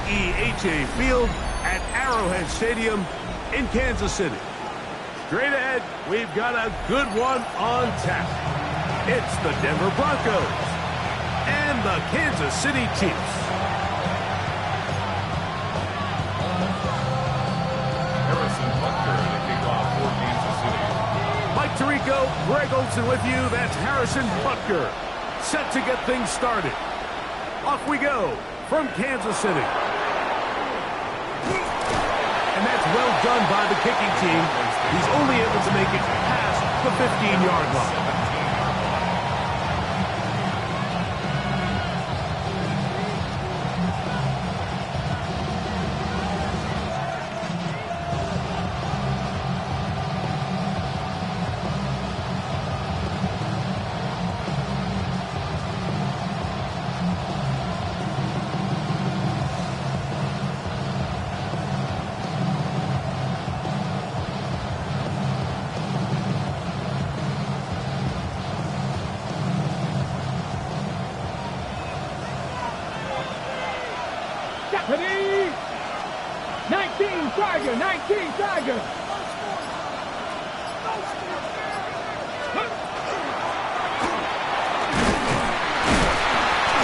AEHA Field at Arrowhead Stadium in Kansas City. Straight ahead, we've got a good one on tap. It's the Denver Broncos and the Kansas City Chiefs. Harrison Butker to kick off for Kansas City. Mike Tirico, Greg Olsen with you. That's Harrison Butker, set to get things started. Off we go from Kansas City. And that's well done by the kicking team. He's only able to make it past the 15-yard line. Ready? 19 Tiger, 19 Tiger.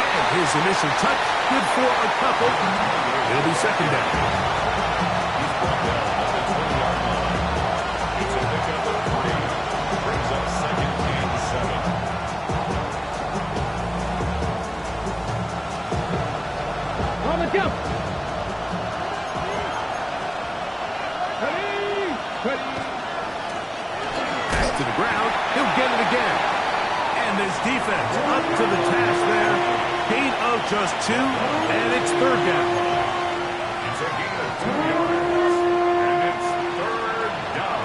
And his initial touch, good for a couple. It'll be second down. He's brought down at the 20-yard line. It's a pickup of 3. Brings up second and 7. On the jump. Back to the ground. He'll get it again. And this defense up to the task there. Gain of just 2, and it's third down. It's a gain of 2 yards, and it's third down.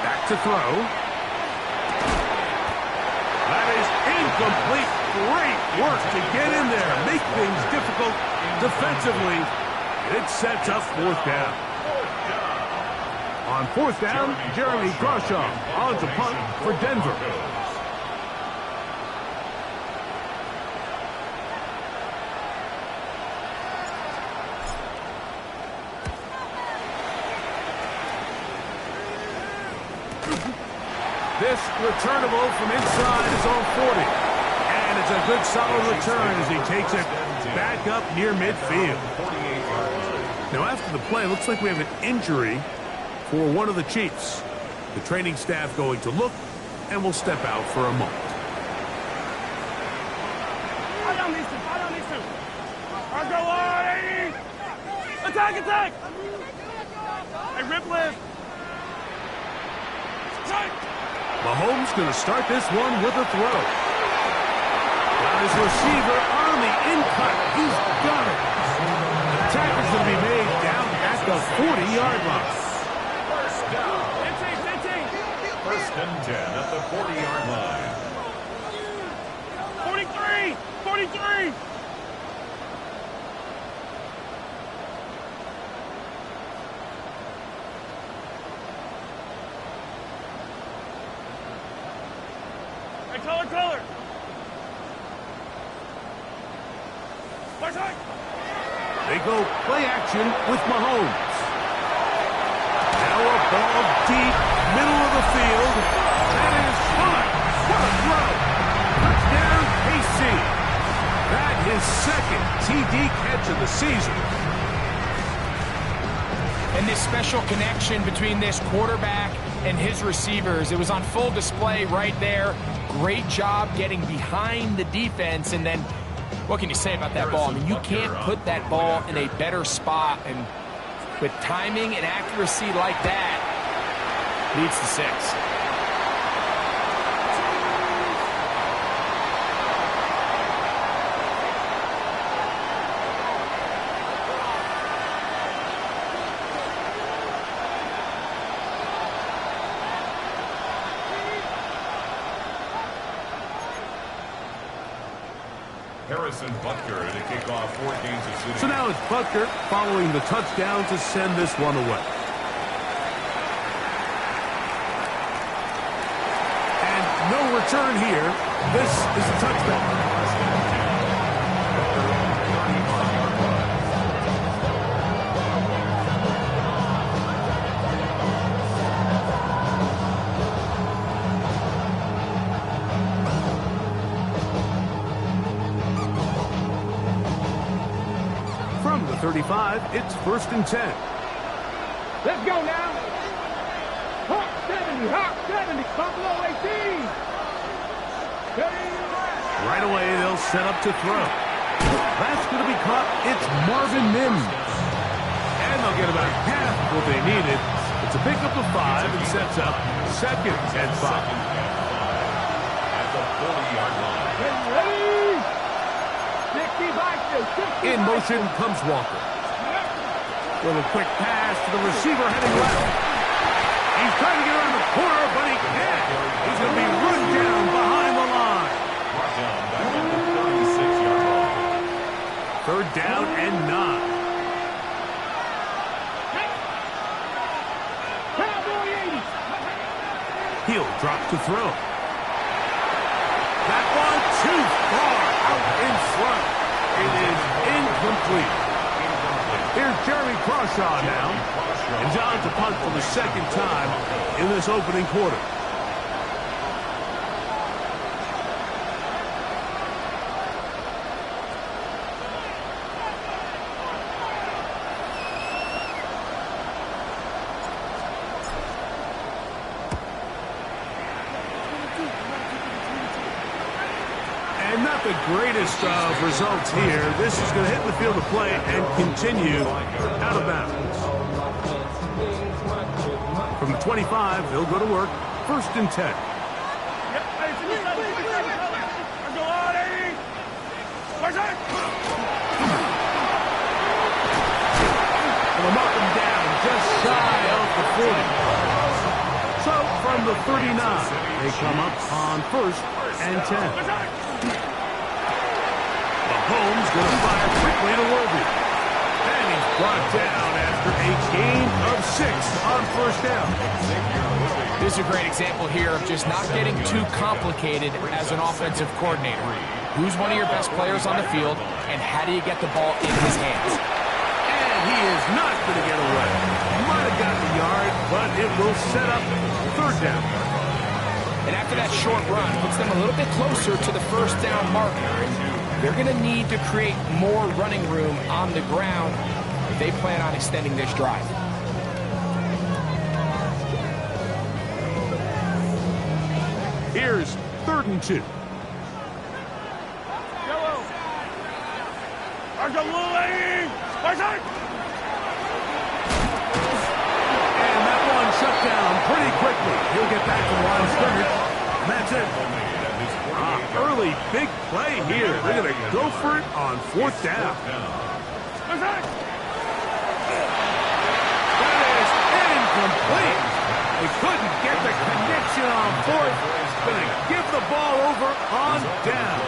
Back to throw. That is incomplete. Great work to get in there. Make things difficult defensively. It sets up fourth down. On fourth down, Jeremy Groshaw on to punt for Denver. This returnable from inside is on 40. And it's a good solid return as he takes it back up near midfield. Now after the play, it looks like we have an injury for one of the Chiefs. The training staff going to look and will step out for a moment. Attack, attack! Hey, rip lift! Mahomes going to start this one with a throw. Got his receiver on the in-cut. He's got it. The tacker's going to be made down at the 40-yard line. First down. 1st and 10 at the 40-yard line. 43! 43! Hey, color! They go play action with Mahomes. Now a ball deep, middle of the field. That is fun. What a throw. Touchdown, KC. That is second TD catch of the season. And this special connection between this quarterback and his receivers, it was on full display right there. Great job getting behind the defense, and then what can you say about that ball? I mean, you can't put that ball in a better spot, and with timing and accuracy like that, leads to 6. Harrison Butker to kick off for Kansas City. So now it's Butker following the touchdown to send this one away. And no return here. This is a touchback. From the 35, it's 1st and 10. Let's go now. Hawk 70, Hawk 70, Buffalo 18. Right away, they'll set up to throw. That's going to be caught. It's Marvin Mims. And they'll get about half what they needed. It's a pickup of 5 and sets up 2nd and 5. At the 40-yard line. Ready? 65 to 65. In motion comes Walker. Little quick pass to the receiver heading left. He's trying to get around the corner, but he can't. He's going to be run down behind the line. Brought down back at the 36-yard line. 3rd down and 9. Cowboy 80. He'll drop to throw. That one too far out in front. It is incomplete. Here's Jeremy Crawshaw now. And John to punt for the 2nd time in this opening quarter. And not the greatest of results here. This is going to hit the field of play and continue out of bounds. From the 25, they'll go to work. 1st and 10. They'll mark him down just shy of the 40. So from the 39, they come up on 1st and 10. Mahomes going to fire quickly to Worthy. And he's brought down after a gain of 6 on 1st down. This is a great example here of just not getting too complicated as an offensive coordinator. Who's one of your best players on the field, and how do you get the ball in his hands? And he is not going to get away. Might have gotten a yard, but it will set up 3rd down. And after that short run, puts them a little bit closer to the 1st down marker. They're going to need to create more running room on the ground if they plan on extending this drive. Here's 3rd and 2. And that one shut down pretty quickly. He'll get back to the line of scrimmage. And that's it. Early big play here. They're going to go for it on 4th down. That is incomplete. They couldn't get the connection on 4th. Going to give the ball over on down.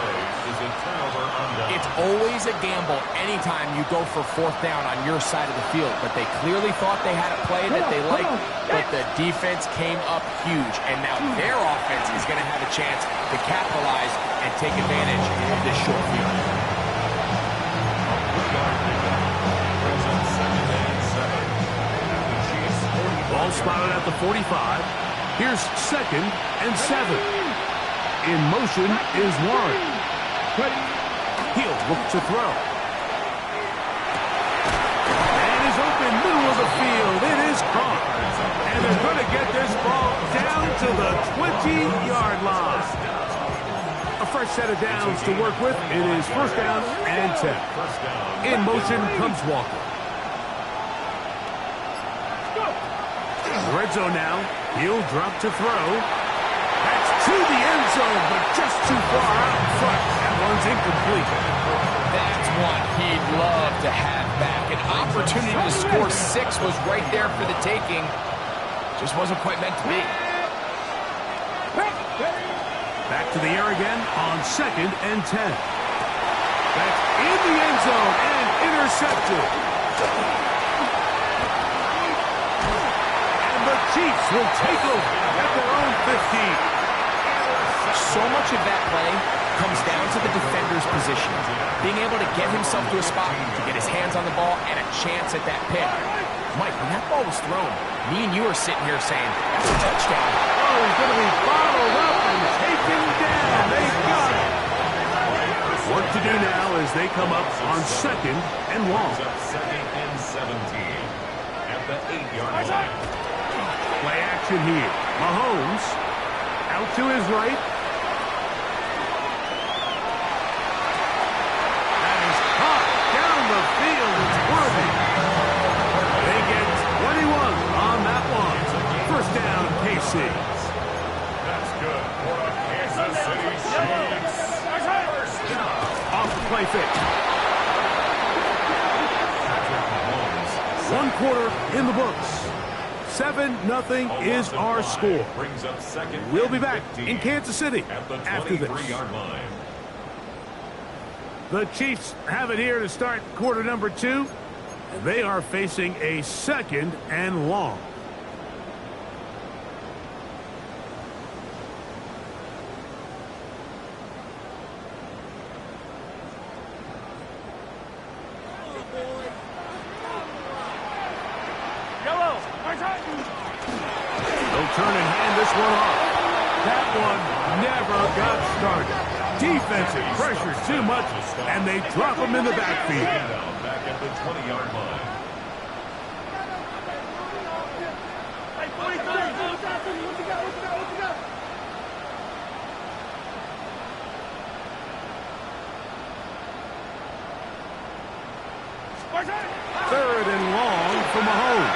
It's always a gamble anytime you go for 4th down on your side of the field, but they clearly thought they had a play that they liked, but the defense came up huge, and now their offense is going to have a chance to capitalize and take advantage of this short field. Ball spotted at the 45. Here's 2nd and 7. In motion is Warren. He'll look to throw. And is open middle of the field. It is caught. And they're going to get this ball down to the 20-yard line. A fresh set of downs to work with. It is 1st down and 10. In motion comes Walker. Red zone now. He'll drop to throw. That's to the end zone, but just too far out in front. That one's incomplete. That's one he'd love to have back. An opportunity to score 6 was right there for the taking. Just wasn't quite meant to be. Back to the air again on 2nd and 10. That's in the end zone and intercepted. And the Chiefs will take over at their own 15. So much of that play comes down to the defender's position. Being able to get himself to a spot to get his hands on the ball and a chance at that pick. Mike, when that ball was thrown, me and you are sitting here saying, that's a touchdown. Oh, he's going to be followed up and taken down. They got it. Work to do now as they come up on 2nd and long. Second and 17 at the 8-yard line. Play action here. Mahomes out to his right. That is caught down the field. It's worthy. They get 21 on that one. First down, KC. That's good for a Kansas City Chiefs. First down. Off the play fake. 1 quarter in the books. 7-0 is our score. Brings up second. We'll be back in Kansas City after this. 23-yard line. The Chiefs have it here to start quarter number 2. And they are facing a 2nd and long. They'll turn and hand this one off. That one never got started. Defensive pressure too much, and they drop him in the backfield. Back at the 20-yard line. Third and long for Mahomes.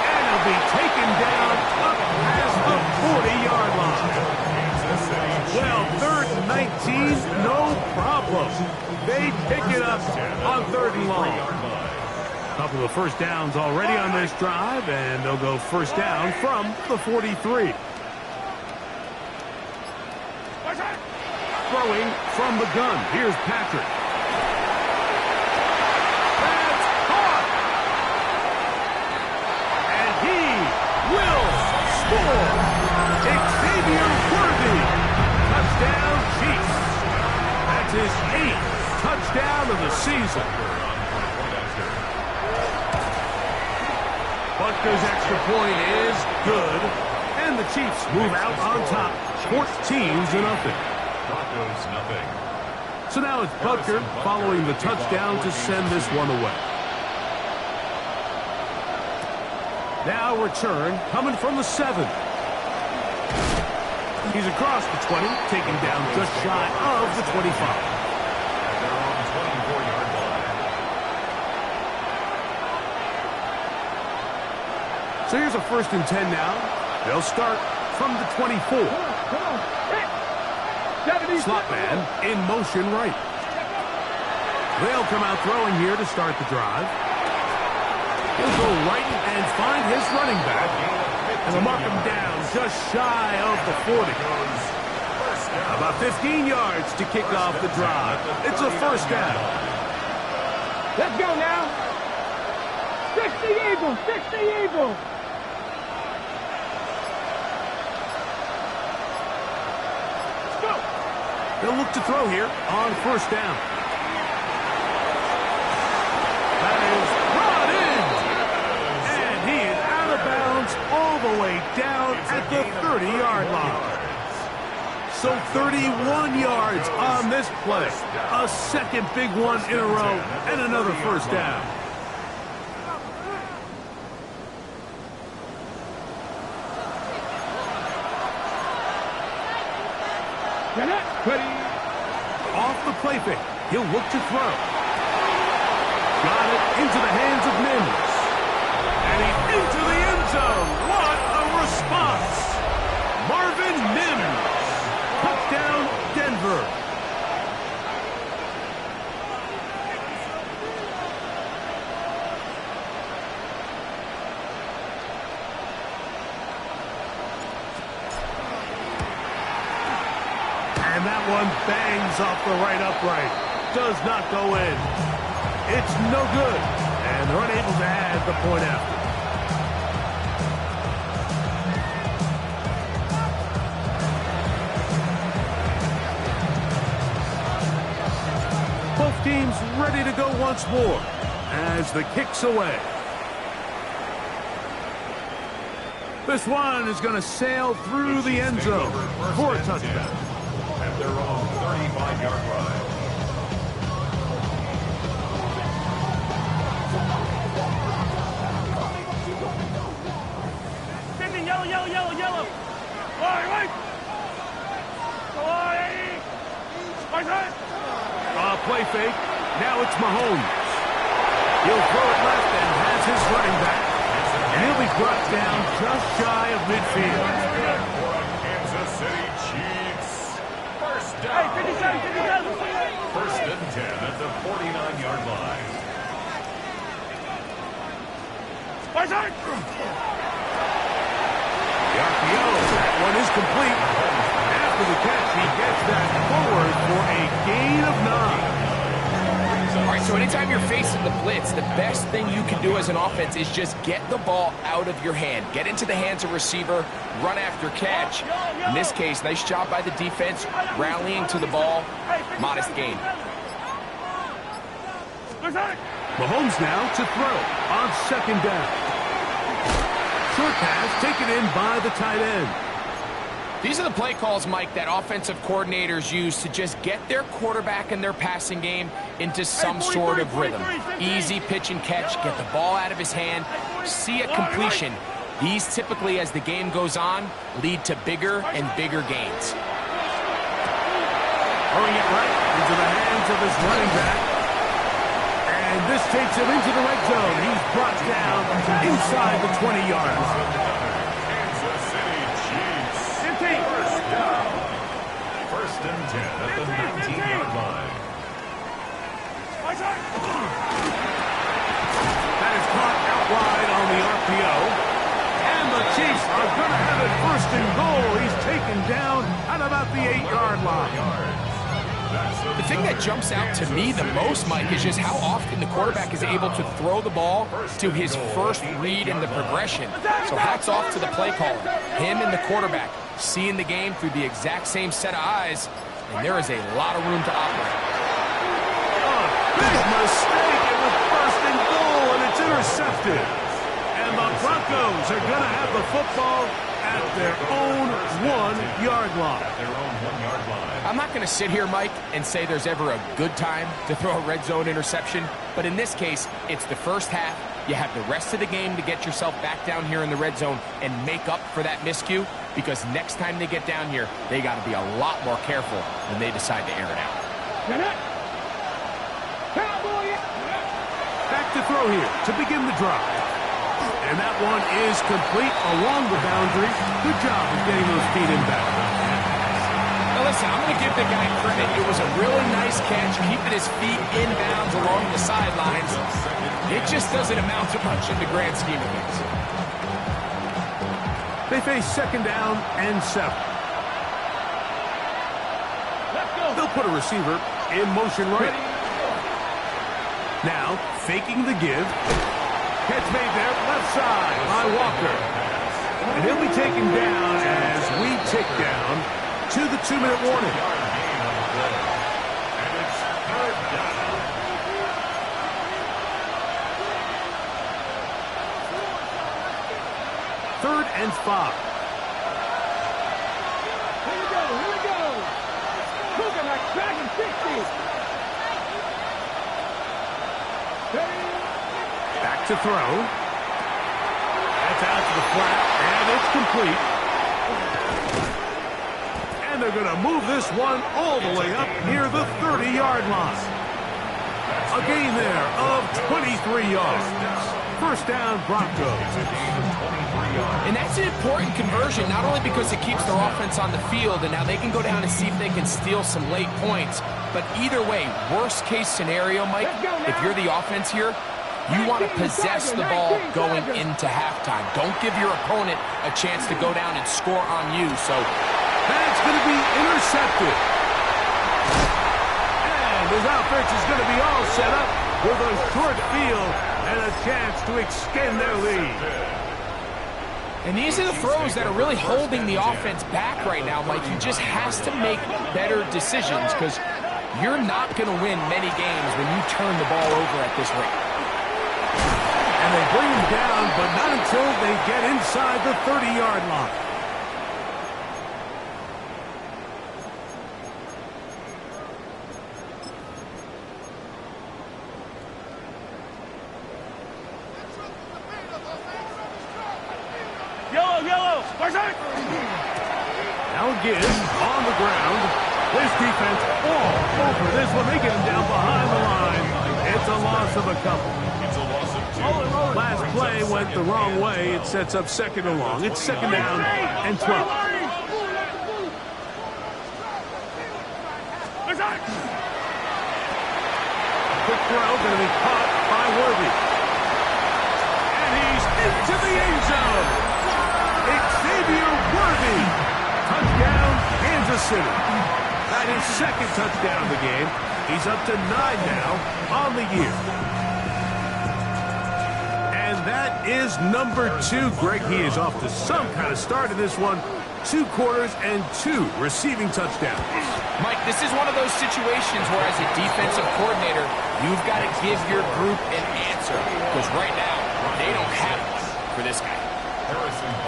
And he'll be taken down up past the 40-yard line. Well, 3rd and 19, no problem. They pick it up on 3rd and long. A couple of first downs already on this drive, and they'll go first down from the 43. Throwing from the gun. Here's Patrick. That's caught. And he will score. Xavier Worthy. Touchdown, Chiefs. That's his 8th touchdown of the season. Butker's extra point is good. And the Chiefs move out on top, 14-0. Broncos nothing. So now it's Butker following the touchdown to send this one away. Now return coming from the 7. He's across the 20, taken down just shy of the 25. They're on the 24-yard line. So here's a 1st and 10 now. They'll start from the 24. Slot man in motion right. They'll come out throwing here to start the drive. He'll go right and find his running back. And they'll mark him down just shy of the 40. About 15 yards to kick off the drive. It's a first down. Let's go now. 60 Eagles, 60 Eagles. They'll look to throw here on first down. That is brought in. And he is out of bounds all the way down at the 30-yard line. So 31 yards on this play. A second big one in a row and another first down. Off the play fake. He'll look to throw. Got it into the hands of Mims. And he's into the end zone. What a response. Marvin Mims. Touchdown, Denver. And that one bangs off the right upright. Does not go in. It's no good. And they're unable to add the point after. both teams ready to go once more as the kick's away. This one is going to sail through the end zone for a touchdown. At their own 35-yard line. Yellow. Right. Play fake. Now it's Mahomes. He'll throw it left and has his running back. And he'll be brought down just shy of midfield. For a Kansas City Chiefs. First down. First and 10 at the 49-yard line. The RPO, that one is complete. After the catch, he gets that forward for a gain of 9. All right, so anytime you're facing the blitz, the best thing you can do as an offense is just get the ball out of your hand. Get into the hands of receiver, run after catch. In this case, nice job by the defense, rallying to the ball. Modest gain. Mahomes now to throw on second down. Short pass taken in by the tight end. These are the play calls, Mike, that offensive coordinators use to just get their quarterback and their passing game into some sort of rhythm. Easy pitch and catch, get the ball out of his hand, see a completion. These typically, as the game goes on, lead to bigger and bigger gains. Throwing it right into the hands of his running back. And this takes him into the red zone. He's brought down inside the 20 yards. Kansas City Chiefs. First down. First and 10 at the 19-yard line. That is caught out wide on the RPO. And the Chiefs are going to have it first and goal. He's taken down at about the 8-yard line. The thing that jumps out to me the most, Mike, is just how often the quarterback is able to throw the ball to his first read in the progression. So hats off to the play caller. Him and the quarterback seeing the game through the exact same set of eyes, and there is a lot of room to operate. Big mistake. It was first and goal, and it's intercepted. And the Broncos are going to have the football at their own 1-yard line. I'm not going to sit here, Mike, and say there's ever a good time to throw a red zone interception, but in this case, it's the first half. You have the rest of the game to get yourself back down here in the red zone and make up for that miscue, because next time they get down here, they got to be a lot more careful when they decide to air it out. Back to throw here to begin the drive. And that one is complete along the boundary. Good job of getting those feet in back. Now listen, I'm going to give the guy credit. It was a really nice catch, keeping his feet in bounds along the sidelines. It just doesn't amount to much in the grand scheme of things. They face second down and 7. They'll put a receiver in motion right. Now, faking the give. Catch made there, left side by Walker. And he'll be taken down as we tick down to the 2-minute warning. And it's third down. Third and 5. Here we go. Cooking like Dragon 60. Back to throw. That's out to the flat, and it's complete. And they're going to move this one all the way up near the 30-yard line. A gain there of 23 yards. First down, Broncos. And that's an important conversion, not only because it keeps their offense on the field, and now they can go down and see if they can steal some late points. But either way, worst case scenario, Mike, if you're the offense here, you want to possess the ball going into halftime. Don't give your opponent a chance to go down and score on you. So that's going to be intercepted. And his offense is going to be all set up with a short field and a chance to extend their lead. And these are the throws that are really holding the offense back right now, Mike. He just has to make better decisions, because You're not going to win many games when you turn the ball over at this rate. And they bring him down, but not until they get inside the 30-yard line. Now again, on the ground. This defense all over this one. They get him down behind the line. It's a loss of a couple. It's a loss of 2. Last play went the wrong way. It sets up second and long. It's second down and 12. Quick throw, going to be caught by Worthy. And he's into the end zone. Xavier Worthy. Touchdown, Kansas City. That is second touchdown of the game. He's up to 9 now on the year. And that is number 2. Greg, he is off to some kind of start in this one. 2 quarters and 2 receiving touchdowns. Mike, this is one of those situations where as a defensive coordinator, you've got to give your group an answer. Because right now, they don't have one for this guy.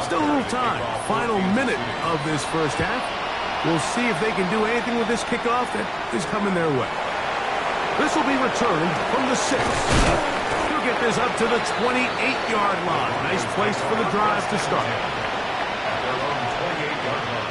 Still a little time. Final minute of this first half. We'll see if they can do anything with this kickoff that is coming their way. This will be returned from the 6. He'll get this up to the 28-yard line. Nice place for the drive to start. Their own 28-yard line.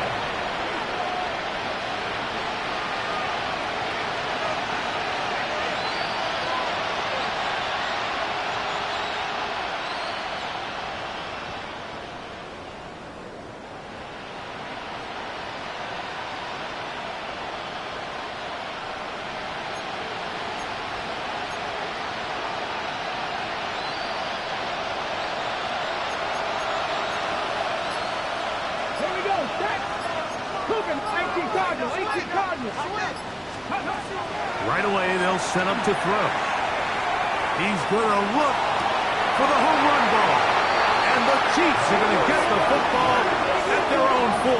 Right away, they'll set up to throw. He's going to look for the home run ball. And the Chiefs are going to get the football at their own 40.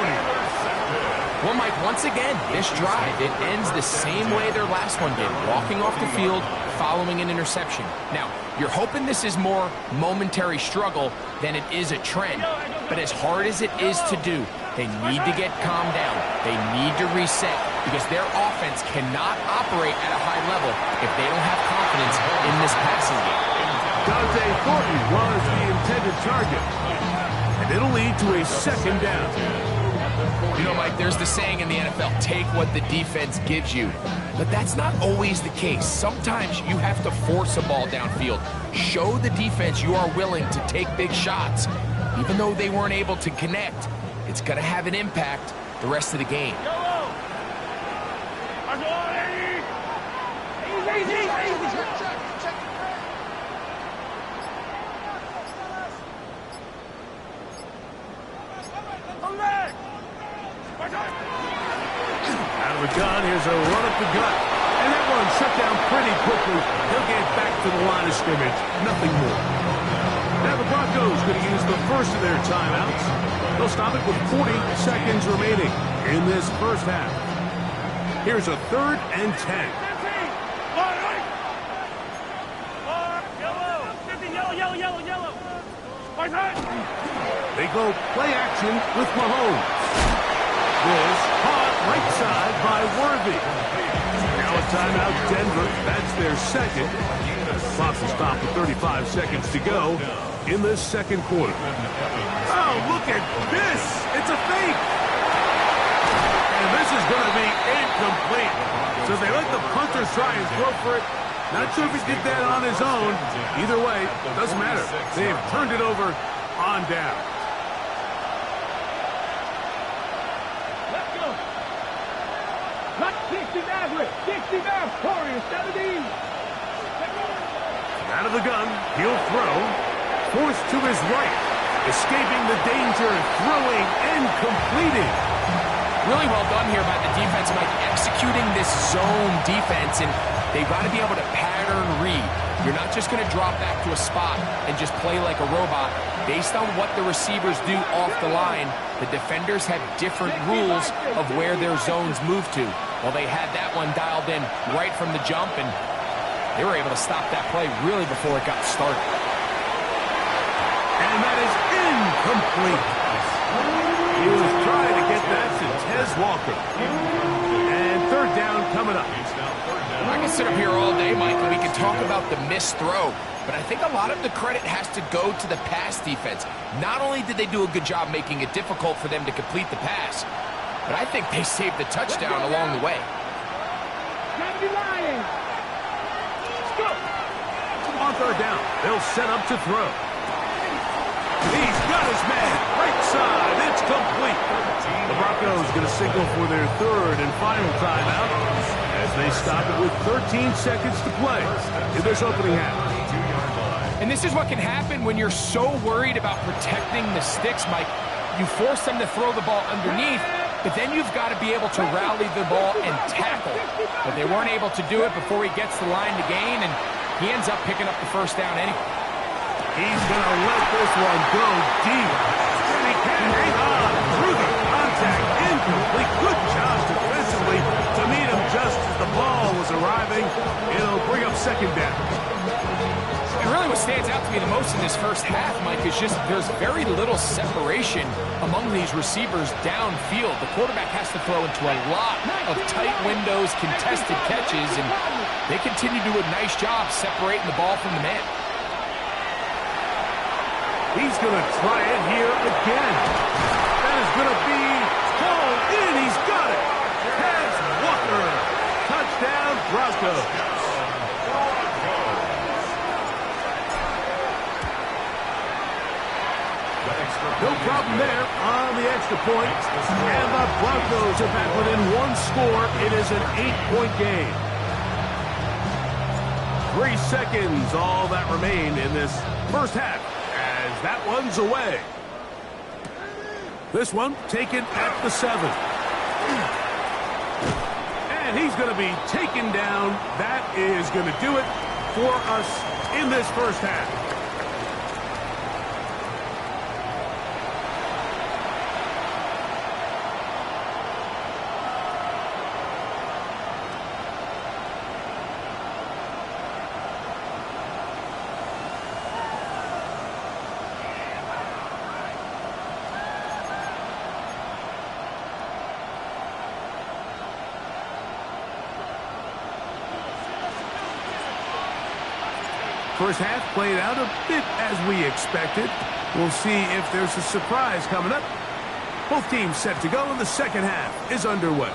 Well, Mike, once again, this drive, it ends the same way their last one did, walking off the field, following an interception. Now, you're hoping this is more momentary struggle than it is a trend, but as hard as it is to do, they need to get calmed down. They need to reset because their offense cannot operate at a high level if they don't have confidence in this passing game. Dante Thornton was the intended target, and it'll lead to a second down. You know, Mike, there's the saying in the NFL, take what the defense gives you. But that's not always the case. Sometimes you have to force a ball downfield. Show the defense you are willing to take big shots. Even though they weren't able to connect, it's going to have an impact the rest of the game. Out of the gun, here's a run up the gut. And that one shut down pretty quickly. He'll get back to the line of scrimmage. Nothing more. Now the Broncos going to use the first of their timeouts. They'll stop it with 40 seconds remaining in this first half. Here's a 3rd and 10. They go play action with Mahomes. This caught right side by Worthy. Now a timeout, Denver. That's their second. Clock will stop with 35 seconds to go in this second quarter. Oh, look at this. It's a fake. And this is going to be incomplete. So they let the punters try and throw for it. Not sure if he did that on his own. Either way, doesn't matter. They've turned it over on down. Let's go. Cut 60 Maverick. 60 Maverick. Warrior 17. Out of the gun, he'll throw. Forced to his right. Escaping the danger, throwing and completing. Really well done here by the defense, Mike, executing this zone defense and they've got to be able to pattern read. You're not just going to drop back to a spot and just play like a robot. Based on what the receivers do off the line, the defenders have different rules of where their zones move to. Well, they had that one dialed in right from the jump, and they were able to stop that play really before it got started. And that is incomplete. He was trying to get that to Tez Walker. And third down coming up. I can sit up here all day, Mike, and we can talk about the missed throw, but I think a lot of the credit has to go to the pass defense. Not only did they do a good job making it difficult for them to complete the pass, but I think they saved the touchdown along the way. On third down, they'll set up to throw. He's got his man, right side, it's complete. The Broncos going to signal for their third and final timeout as they stop it with 13 seconds to play in this opening half. And this is what can happen when you're so worried about protecting the sticks, Mike. You force them to throw the ball underneath, but then you've got to be able to rally the ball and tackle. But they weren't able to do it before he gets the line to gain, and he ends up picking up the first down anyway. He's going to let this one go deep. And he can't hang on through the contact. Incomplete. Good job defensively to meet him just as the ball was arriving. It'll bring up second down. And really what stands out to me the most in this first half, Mike, is just there's very little separation among these receivers downfield. The quarterback has to throw into a lot of tight windows, contested catches, and they continue to do a nice job separating the ball from the man. He's going to try it here again. That is going to be hauled in. He's got it. Tez Walker. Touchdown, Broncos. No problem there on the extra point. And the Broncos are back within one score. It is an 8-point game. 3 seconds, all that remained in this first half. As that one's away. This one taken at the 7. And he's going to be taken down. That is going to do it for us in this first half. First half played out a bit as we expected. We'll see if there's a surprise coming up. Both teams set to go, and the second half is underway.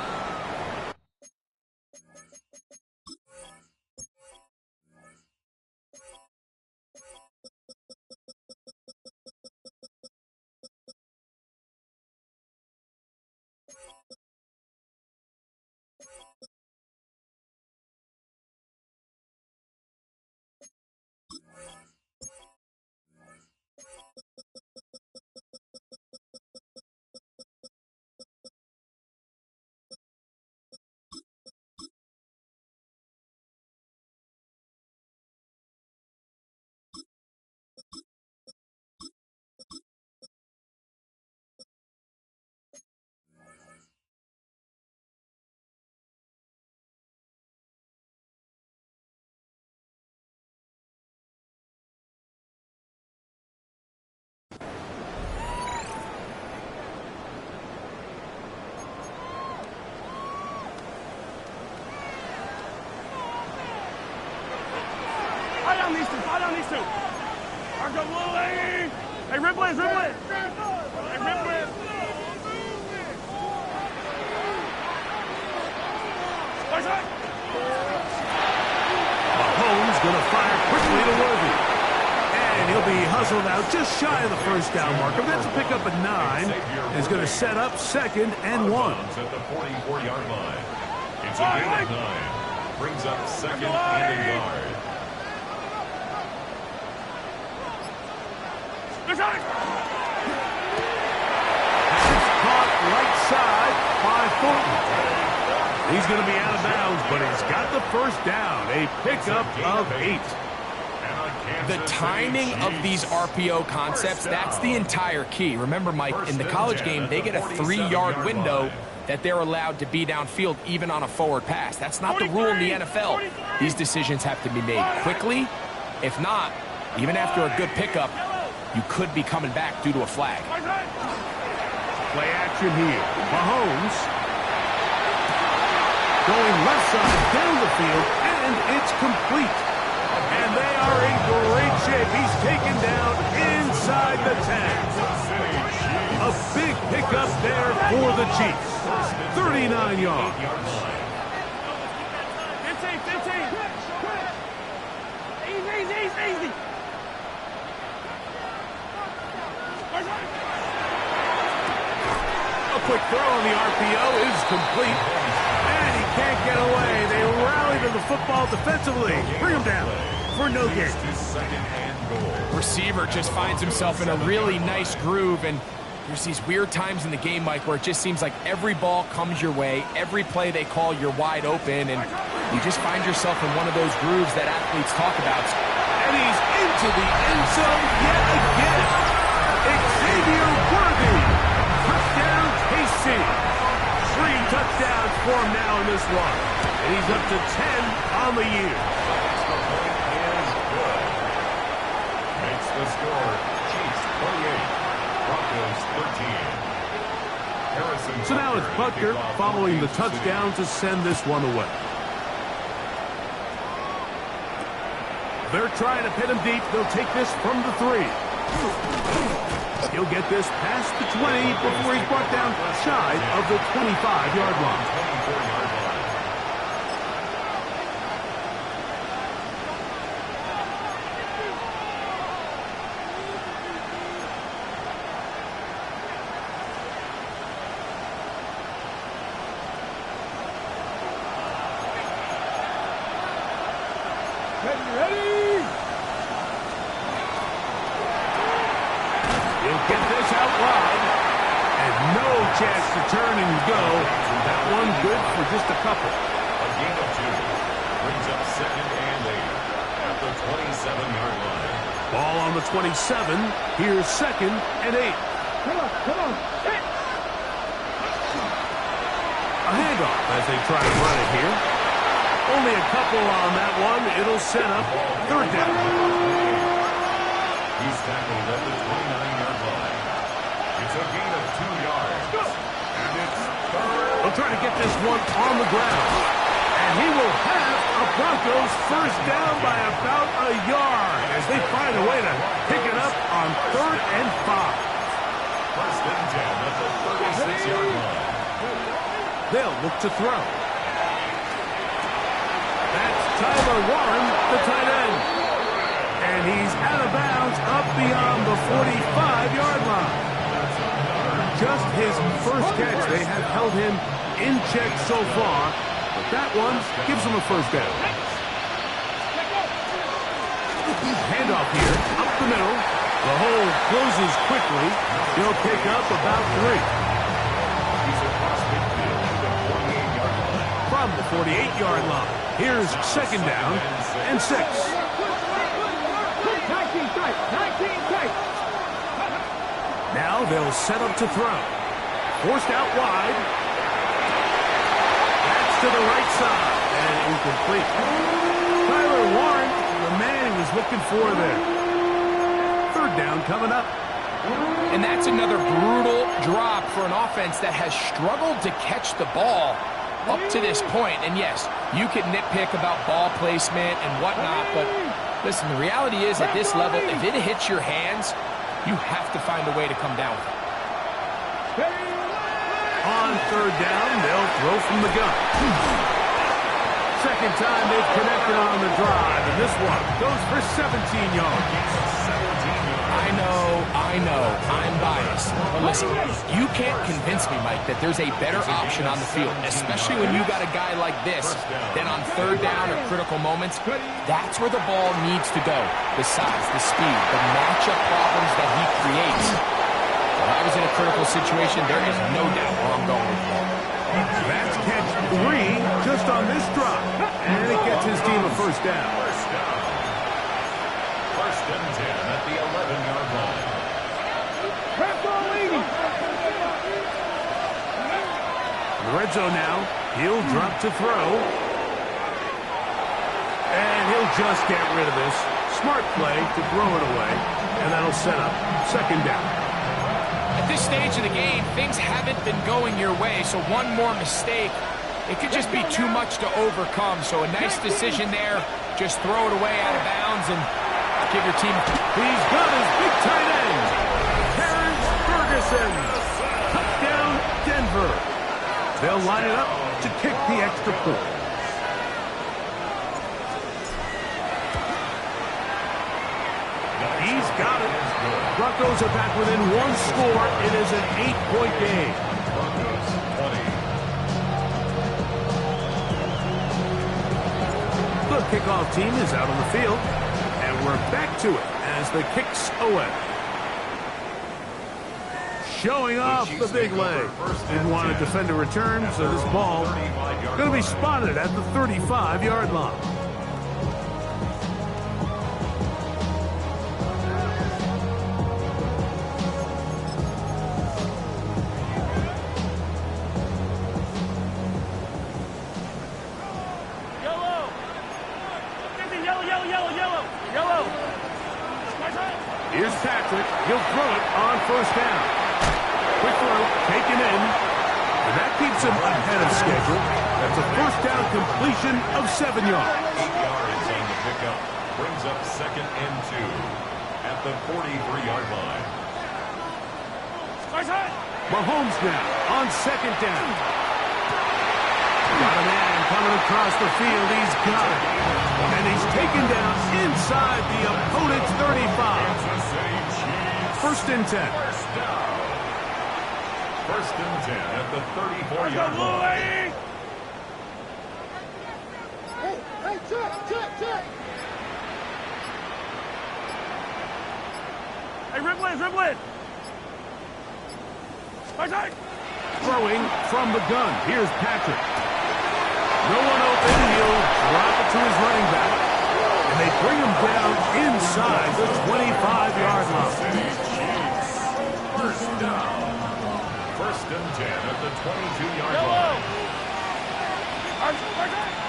Fire down these two. Marco Lily. Hey, Ripley. Hey, Ripley. Mahomes going to fire quickly to Worthy. And he'll be hustled out just shy of the first down marker. That's a pickup at 9. Is going to set up second and 1. At the 44-yard line. It's a gain of 9. Brings up second and a yard. Caught right side by Thornton. He's going to be out of bounds, but he's got the first down. A pickup of 8. The timing of these RPO concepts, that's the entire key. Remember, Mike, in the college game, they get a 3-yard window that they're allowed to be downfield even on a forward pass. That's not the rule in the NFL. These decisions have to be made quickly. If not, even after a good pickup, you could be coming back due to a flag. Play action here. Mahomes going left side down the field, and it's complete. And they are in great shape. He's taken down inside the 10. A big pickup there for the Chiefs. 39 yards. 15. Easy. A quick throw on the RPO is complete. And he can't get away. They rally to the football defensively. Bring him down for no gain. Receiver just finds himself in a really nice groove, and there's these weird times in the game, Mike, where it just seems like every ball comes your way, every play they call, you're wide open, and you just find yourself in one of those grooves that athletes talk about. And he's into the end zone yet again. Xavier Worthy. Touchdown, KC. 3 touchdowns for him now in this one. And he's up to 10 on the year. Makes the score. Chiefs 28. Broncos 13. So now it's Butker following the touchdown to send this one away. They're trying to pin him deep. They'll take this from the 3. He'll get this past the 20 before he's brought down shy of the 25-yard line. 24-yard line. Ready? He'll get this out wide. And no chance to turn and go. That one good for just a couple. A gain of 2. Brings up 2nd and 8 at the 27-yard line. Ball on the 27. Here's 2nd and 8. Come on. Hit. A handoff as they try to run it here. Only a couple on that one. It'll set up 3rd down. He's tackled at the 29-yard line. It's a gain of 2 yards. And it's 3rd. They'll try to get this one on the ground. And he will have a Broncos first down by about a yard as they find a way to pick it up on 3rd and 5. First and 10 at the 36-yard line. They'll look to throw. That's Tyler Warren, the tight end. And he's out of bounds up beyond the 45-yard line. Just his first catch. They have held him in check so far, but that one gives him a first down. Handoff here, up the middle. The hole closes quickly. He'll pick up about 3. He's across midfield to the 48-yard line. From the 48-yard line. Here's 2nd down and 6. 19 tight. Now they'll set up to throw. Forced out wide. That's to the right side. And incomplete. Tyler Warren, the man he was looking for there. 3rd down coming up. And that's another brutal drop for an offense that has struggled to catch the ball up to this point. And yes, you can nitpick about ball placement and whatnot, but listen, the reality is at this level, if it hits your hands, you have to find a way to come down with it. On 3rd down, they'll throw from the gun. Second time they've connected on the drive, and this one goes for 17 yards. I know, I'm biased. But listen, you can't convince me, Mike, that there's a better option on the field, especially when you got a guy like this, than on 3rd down or critical moments. That's where the ball needs to go. The size, the speed, the matchup problems that he creates. If I was in a critical situation, there is no doubt where I'm going with the ball. That's catch 3 just on this drive. And it gets his team a first down. First down. First and 10 at the 11-yard line. In the red zone now. He'll drop to throw. And he'll just get rid of this. Smart play to throw it away. And that'll set up second down. At this stage of the game, things haven't been going your way, so one more mistake, it could just be too much to overcome. So a nice decision there. Just throw it away out of bounds and give your team. He's got his big tight end. Terrence Ferguson. Touchdown, Denver. They'll line it up to kick the extra point. He's got it. Broncos are back within one score. It is an 8-point game. Broncos 20. The kickoff team is out on the field. And we're back to it as the kicks away. Showing off the big leg. Didn't want to defend a return, so this ball going to be spotted at the 35-yard line. Here's Patrick. He'll throw it on first down. Quick throw, taken in. And that keeps him ahead of schedule. That's a first down completion of 7 yards. 8 yards on the pickup. Brings up second and 2 at the 43-yard line. Mahomes now on second down. Got a man coming across the field. He's got it. And he's taken down inside the opponent's 35. First and 10. First down. First and 10 at the 34-yard line. Hey, Ripley. Throwing from the gun. Here's Patrick. No one open. He'll drop it to his running back. And they bring him down inside the 25-yard line. First down. First and 10 at the 22-yard line.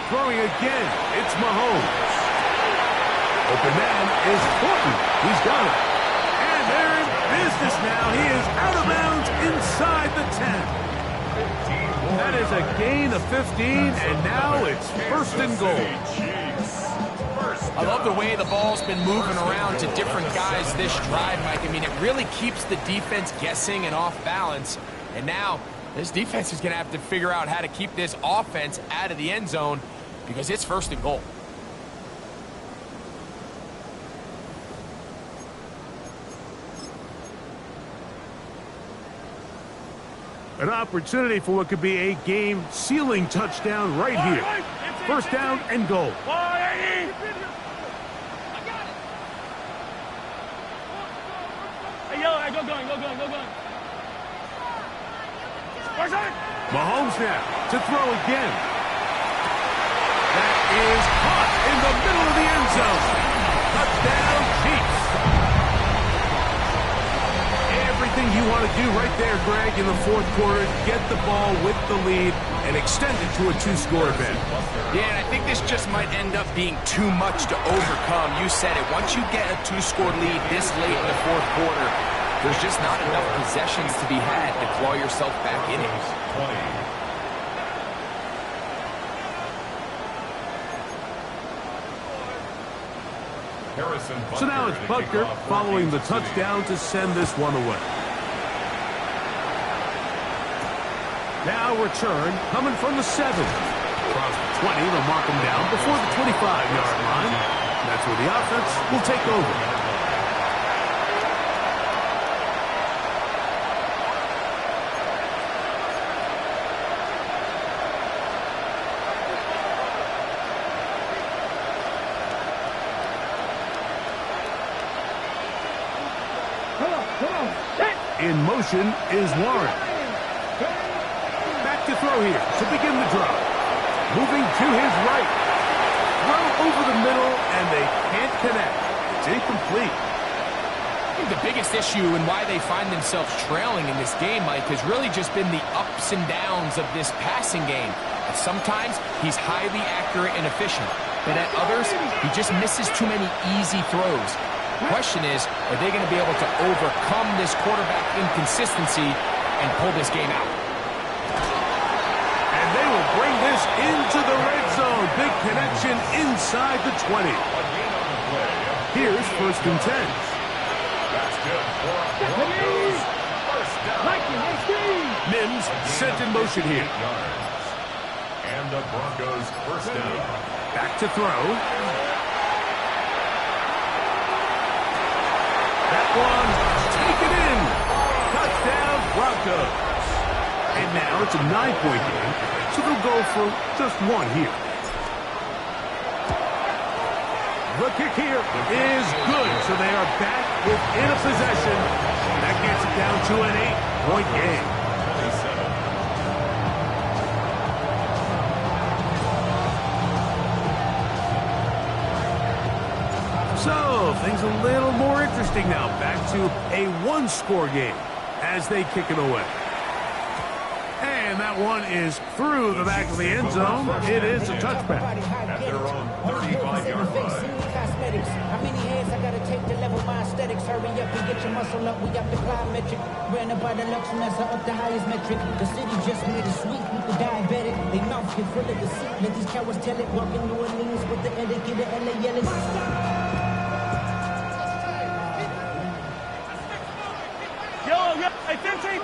Throwing again. It's Mahomes. Open man is Horton. He's got it. And they're in business now. He is out of bounds inside the 10. That is a gain of 15, and now it's first and goal. I love the way the ball's been moving around to different guys this drive, Mike. I mean, it really keeps the defense guessing and off balance. And now this defense is going to have to figure out how to keep this offense out of the end zone because it's first and goal. An opportunity for what could be a game-sealing touchdown right here. First down and goal. Mahomes now to throw again. That is caught in the middle of the end zone. Touchdown, Chiefs. Everything you want to do right there, Greg, in the fourth quarter, get the ball with the lead and extend it to a two-score event. Yeah, and I think this just might end up being too much to overcome. You said it. Once you get a two-score lead this late in the fourth quarter, there's just not enough possessions to be had to claw yourself back in it. 20. So now it's Butker following the touchdown to send this one away. Now return coming from the 7. Across the 20, they'll mark him down before the 25-yard line. That's where the offense will take over. In motion is Warren. Back to throw here to begin the drive. Moving to his right. Throw over the middle, and they can't connect. It's incomplete. I think the biggest issue and why they find themselves trailing in this game, Mike, has really just been the ups and downs of this passing game. Sometimes he's highly accurate and efficient, but at others, he just misses too many easy throws. The question is, are they going to be able to overcome this quarterback inconsistency and pull this game out? And they will bring this into the red zone. Big connection inside the 20. Here's 1st and 10. That's good for Broncos. First down. Mims sent in motion here. And the Broncos first down. Back to throw. That one, taken in. Touchdown, Broncos. And now it's a 9-point game, so they'll go for just one here. The kick here is good, so they are back within a possession. That gets it down to an 8-point game. 27. So, things a little more interesting now. Back to a one-score game as they kick it away. And that one is through the back of the end zone. It is a touchback. At their own 35-yard line. How many heads I gotta take to level my aesthetics? Hurry up and get your muscle up. We up the plyometric. Ran up by the Lux and that's up the highest metric. The city just made it sweet with the diabetic. They mouth get full of deceit. Let these cowards tell it. Walking New Orleans with the etiquette of LA yelling. Hey, 15.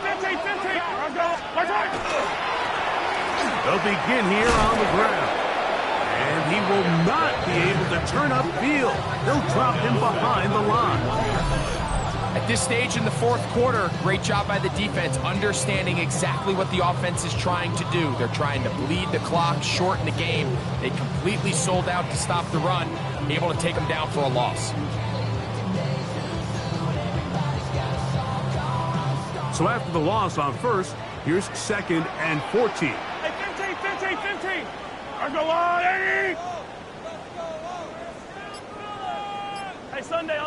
March right. They'll begin here on the ground. And he will not be able to turn upfield. They'll drop him behind the line. At this stage in the 4th quarter, great job by the defense, understanding exactly what the offense is trying to do. They're trying to bleed the clock, shorten the game. They completely sold out to stop the run, able to take them down for a loss. So after the loss on 1st, here's 2nd and 14. Hey, 15. Go on, Eddie. Hey, Sunday.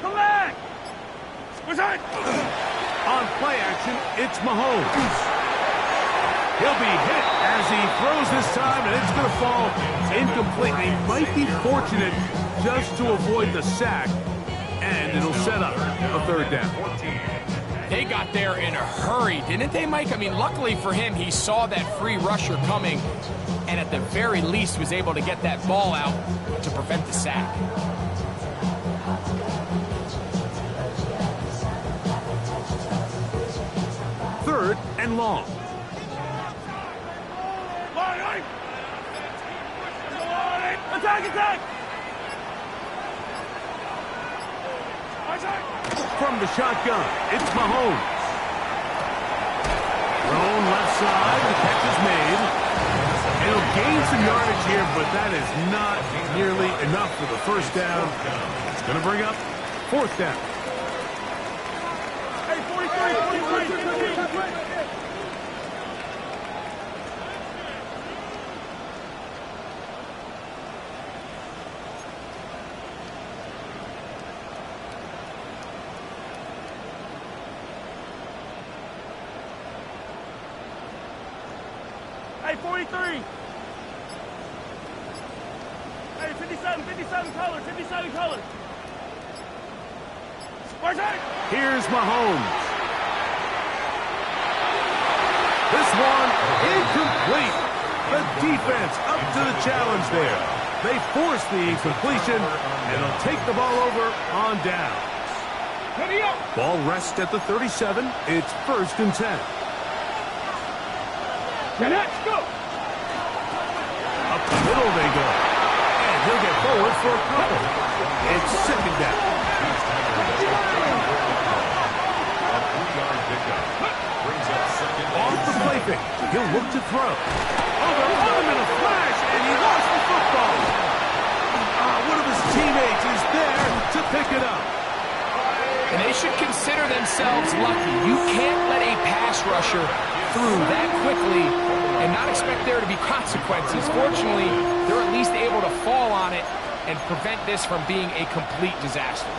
Come back. What's that? On play action, it's Mahomes. He'll be hit as he throws this time, and it's going to fall incomplete. He might be fortunate just to avoid the sack, and it'll set up a 3rd down. They got there in a hurry, didn't they, Mike? I mean, luckily for him, he saw that free rusher coming and at the very least was able to get that ball out to prevent the sack. Third and long. Attack! From the shotgun, it's Mahomes. Thrown left side, the catch is made. And he'll gain some yardage here, but that is not nearly enough for the 1st down. It's going to bring up 4th down. Hey, 43. Hey, 43. Hey, 57 color. March right. Here's Mahomes. This one incomplete. The defense up to the challenge there. They force the incompletion, and they'll take the ball over on down. Ball rests at the 37. It's 1st and 10. Let's go. Up the middle they go. And he'll get forward for a couple. It's 2nd down. Off the play fake. He'll look to throw. Oh, they're on him in a flash, and he lost the football. One of his teammates is there to pick it up. And they should consider themselves lucky. You can't let a pass rusher through that quickly and not expect there to be consequences. Fortunately, they're at least able to fall on it and prevent this from being a complete disaster.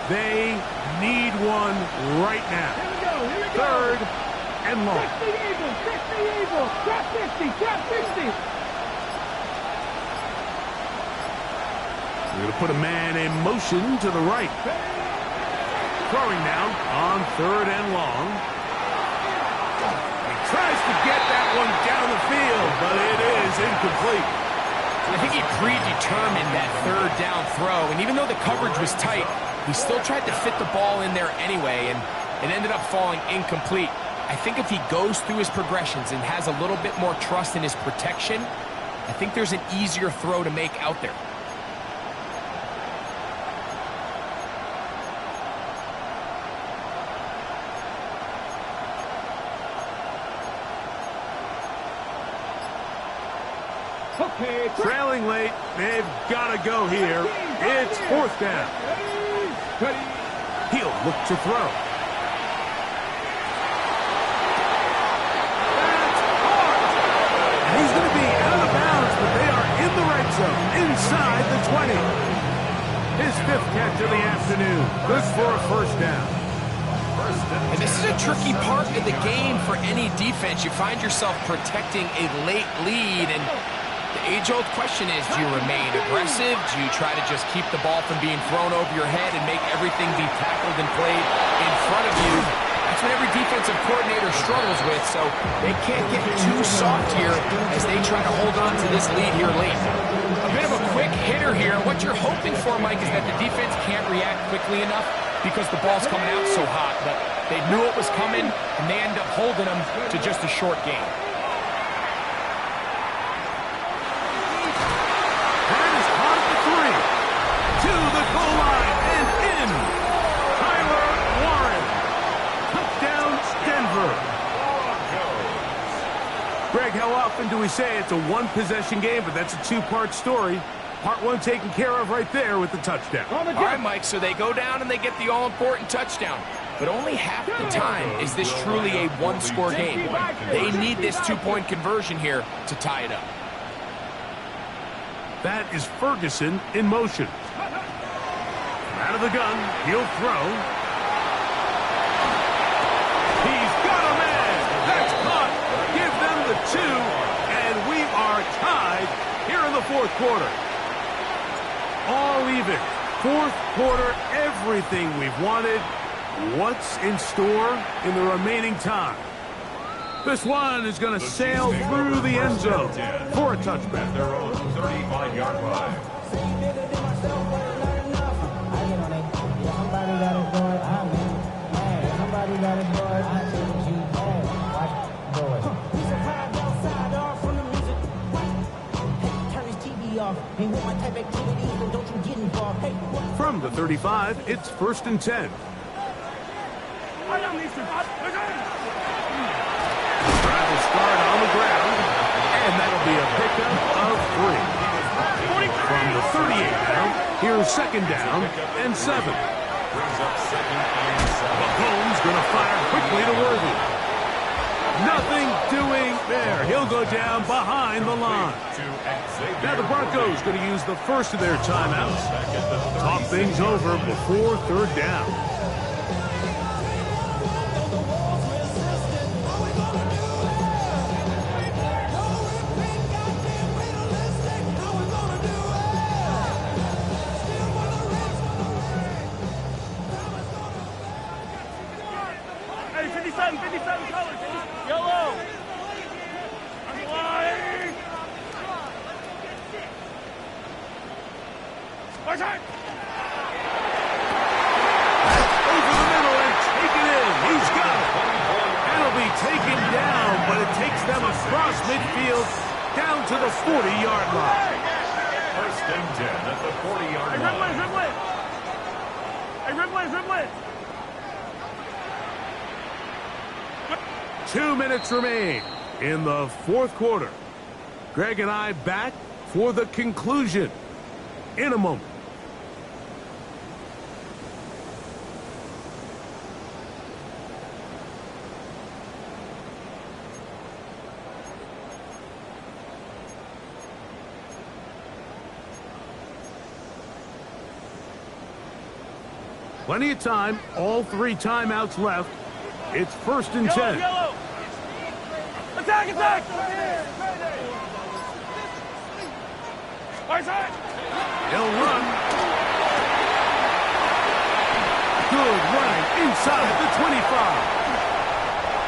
They need one right now. Here we go. Third and long. 60 Eagles, drop 50, drop 50. We're going to put a man in motion to the right. Throwing now on third and long. He tries to get that one down the field, but it is incomplete. I think he predetermined that third down throw, and even though the coverage was tight, he still tried to fit the ball in there anyway, and it ended up falling incomplete. I think if he goes through his progressions and has a little bit more trust in his protection, I think there's an easier throw to make out there. Okay, Trailing late, they've got to go here. It's fourth down. He'll look to throw. That's caught. And he's going to be out of bounds, but they are in the right zone, inside the 20. His fifth catch of the afternoon. Good for a first down. And this is a tricky part of the game for any defense. You find yourself protecting a late lead, and the age-old question is, do you remain aggressive? Do you try to just keep the ball from being thrown over your head and make everything be tackled and played in front of you? That's what every defensive coordinator struggles with, so they can't get too soft here as they try to hold on to this lead here late. A bit of a quick hitter here. What you're hoping for, Mike, is that the defense can't react quickly enough because the ball's coming out so hot. But they knew it was coming, and they end up holding them to just a short game. To the goal line and in. Tyler Warren. Touchdown, Denver. Greg, how often do we say it's a one-possession game, but that's a two-part story? Part one taken care of right there with the touchdown. All right, Mike, so they go down and they get the all-important touchdown. But only half the time is this truly a one-score game. They need this two-point conversion here to tie it up. That is Ferguson in motion. Out of the gun, he'll throw. He's got a man. That's caught. Give them the 2, and we are tied here in the fourth quarter. All even. Fourth quarter, everything we've wanted. What's in store in the remaining time? This one is going to sail through the end zone for a touchback. Their own 35-yard line. From the 35, it's 1st and 10. Travel start on the ground, and that'll be a pickup of 3. From the 38 now, here's 2nd down and 7. Mahomes going to fire quickly to Worthy. Nothing doing there. He'll go down behind the line. Now the Broncos going to use the first of their timeouts. Talk things over before 3rd down. Hey, 57 colors. Yellow. Underline. My time. Over the middle and take it in. He's got it. That'll be taken down, but it takes them across midfield down to the 40-yard line. 1st and 10 at the 40-yard line. Hey, Ridley. 2 minutes remain in the fourth quarter. Greg and I back for the conclusion in a moment. Plenty of time. All 3 timeouts left. It's 1st and 10. Yellow. Attack, attack. Right side. He'll run. Good running inside the 25.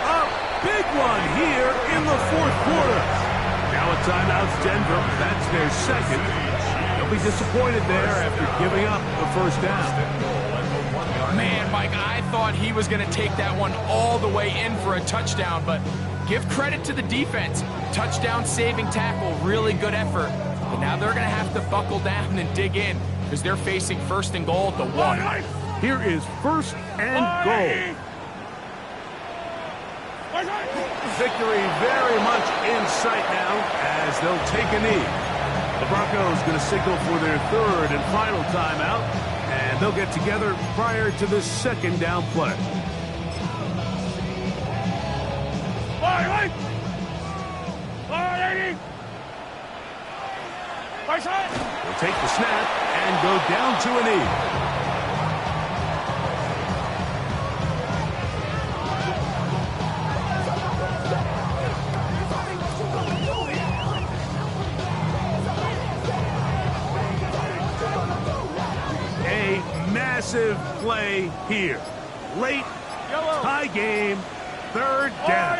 A big one here in the 4th quarter. Now a timeout's Denver. That's their second. They'll be disappointed there after giving up the 1st down. Man, Mike, I thought he was going to take that one all the way in for a touchdown, but give credit to the defense. Touchdown saving tackle, really good effort. But now they're going to have to buckle down and dig in because they're facing 1st and goal at the 1. Here is 1st and goal. Victory very much in sight now as they'll take a knee. The Broncos going to signal for their 3rd and final timeout, and they'll get together prior to the 2nd down play. They'll take the snap and go down to a knee. Massive play here. Late, tie game, 3rd down.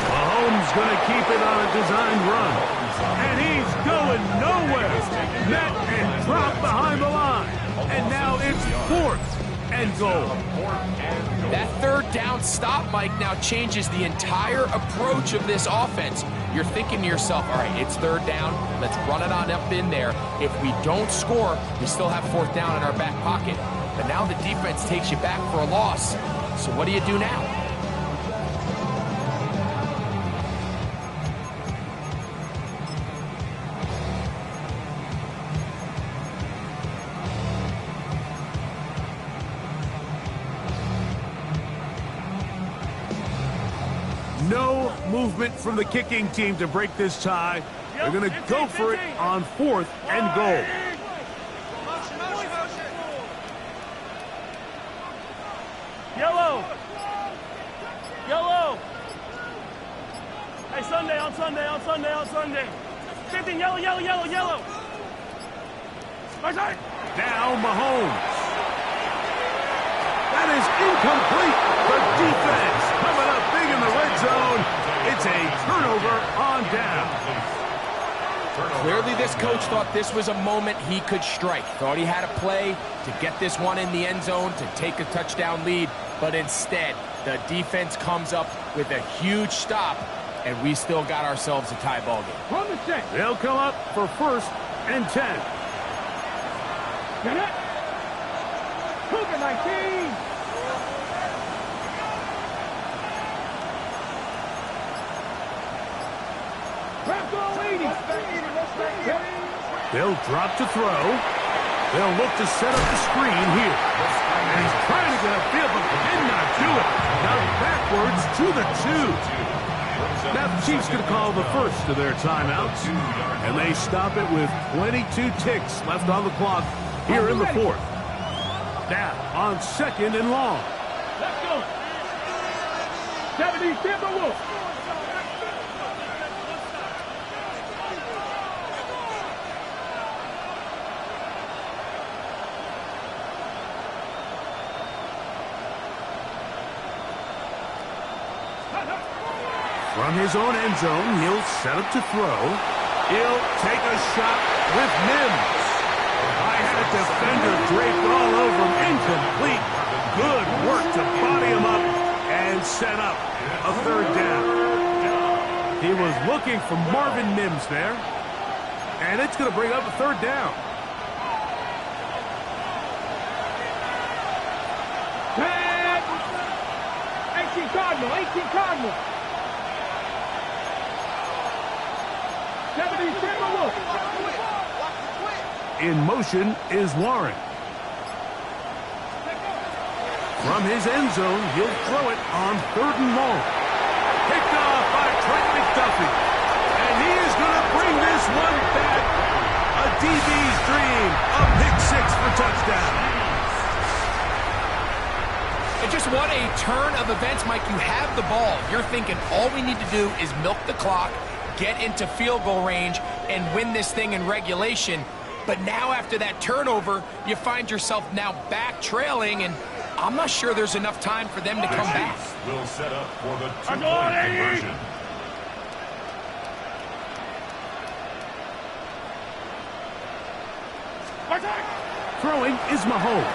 Mahomes going to keep it on a designed run. And he's going nowhere. Met and dropped behind the line. And now it's 4th and goal. That 3rd down stop, Mike, now changes the entire approach of this offense. You're thinking to yourself, all right, it's 3rd down. Let's run it on up in there. If we don't score, we still have 4th down in our back pocket. But now the defense takes you back for a loss. So what do you do now? No movement from the kicking team to break this tie. They're going to go for it on 4th and goal. Yellow. Yellow. Hey, Sunday, on Sunday, on Sunday, on Sunday. 15, yellow, yellow, yellow, yellow. Right side. Now Mahomes. That is incomplete. The defense coming up big in the red zone. It's a turnover on down. Clearly this coach thought this was a moment he could strike. Thought he had a play to get this one in the end zone to take a touchdown lead. But instead, the defense comes up with a huge stop, and we still got ourselves a tie ball game. They'll come up for 1st and 10. Get it? Cougar 19. They'll drop to throw. They'll look to set up the screen here. And he's trying to get upfield, but cannot do it. Now backwards to the 2. Now the Chiefs going to call the 1st of their timeouts. And they stop it with 22 ticks left on the clock here in the 4th. Now on 2nd and long. Let's go. 70 Timberwolves. From his own end zone, he'll set up to throw. He'll take a shot with Mims. I had a defender draped all over him. Incomplete. Good work to body him up and set up a 3rd down. He was looking for Marvin Mims there. And it's going to bring up a 3rd down. Tag! 18 Cardinal, 18 Cardinal. 70 Timberwolves. In motion is Warren. From his end zone, he'll throw it on 3rd and long. Picked off by Trent McDuffie. And he is going to bring this one back. A DB's dream. A pick six for touchdown. And just what a turn of events, Mike. You have the ball. You're thinking all we need to do is milk the clock, get into field goal range, and win this thing in regulation. But now after that turnover, you find yourself now back trailing, and I'm not sure there's enough time for them to come back. Will set up for the two-point conversion. Throwing is Mahomes.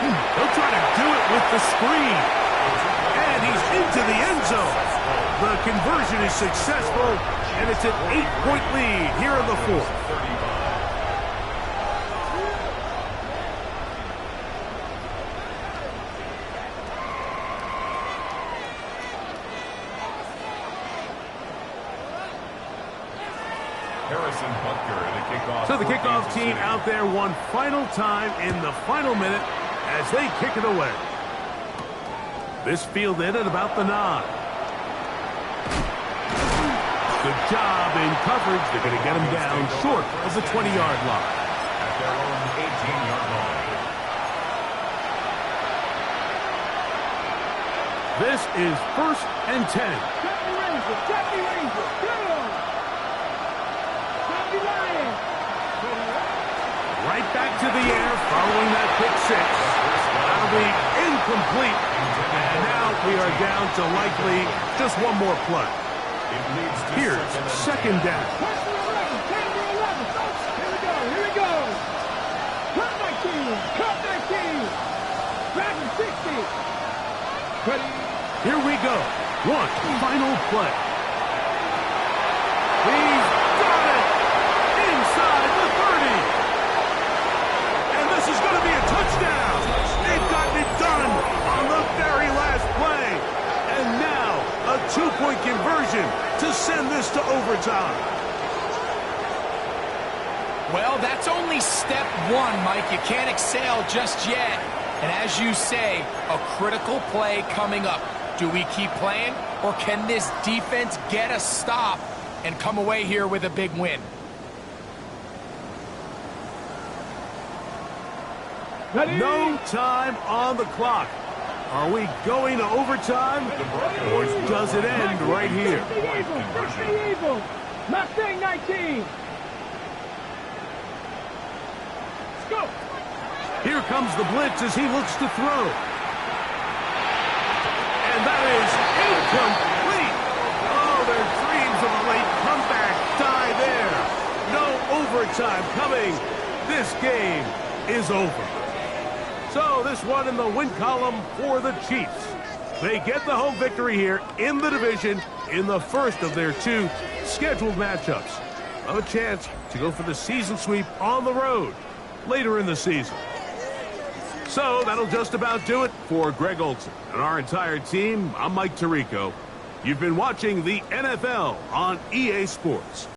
He'll try to do it with the screen. And he's into the end zone. The conversion is successful, and it's an 8-point lead here in the fourth. So the kickoff team out there one final time in the final minute as they kick it away. This fielded at about the 9. Good job in coverage. They're going to get him down short of the 20-yard line. At their own 18-yard line. This is 1st and 10. Jackie Ranger, get him! Jackie Lion! Right back to the air following that pick six. That'll be incomplete. And now we are down to likely just one more play. Here's 2nd down. 10 to 11. Here we go. Cut 19. Dragon 60. Ready. Here we go. One final play. He's got it inside the 30. And this is going to be a touchdown. They've gotten it done on the very last play. And now a 2-point conversion to send this to overtime. Well, that's only step one, Mike. You can't exhale just yet. And as you say, a critical play coming up. Do we keep playing, or can this defense get a stop and come away here with a big win? No time on the clock. Are we going to overtime, or does it end right here? Evil. Mustang 19. Let's go. Here comes the blitz as he looks to throw. And that is incomplete. Oh, their dreams of a late comeback die there. No overtime coming. This game is over. So this one in the win column for the Chiefs. They get the home victory here in the division in the first of their 2 scheduled matchups. A chance to go for the season sweep on the road later in the season. So that'll just about do it for Greg Olsen and our entire team. I'm Mike Tirico. You've been watching the NFL on EA Sports.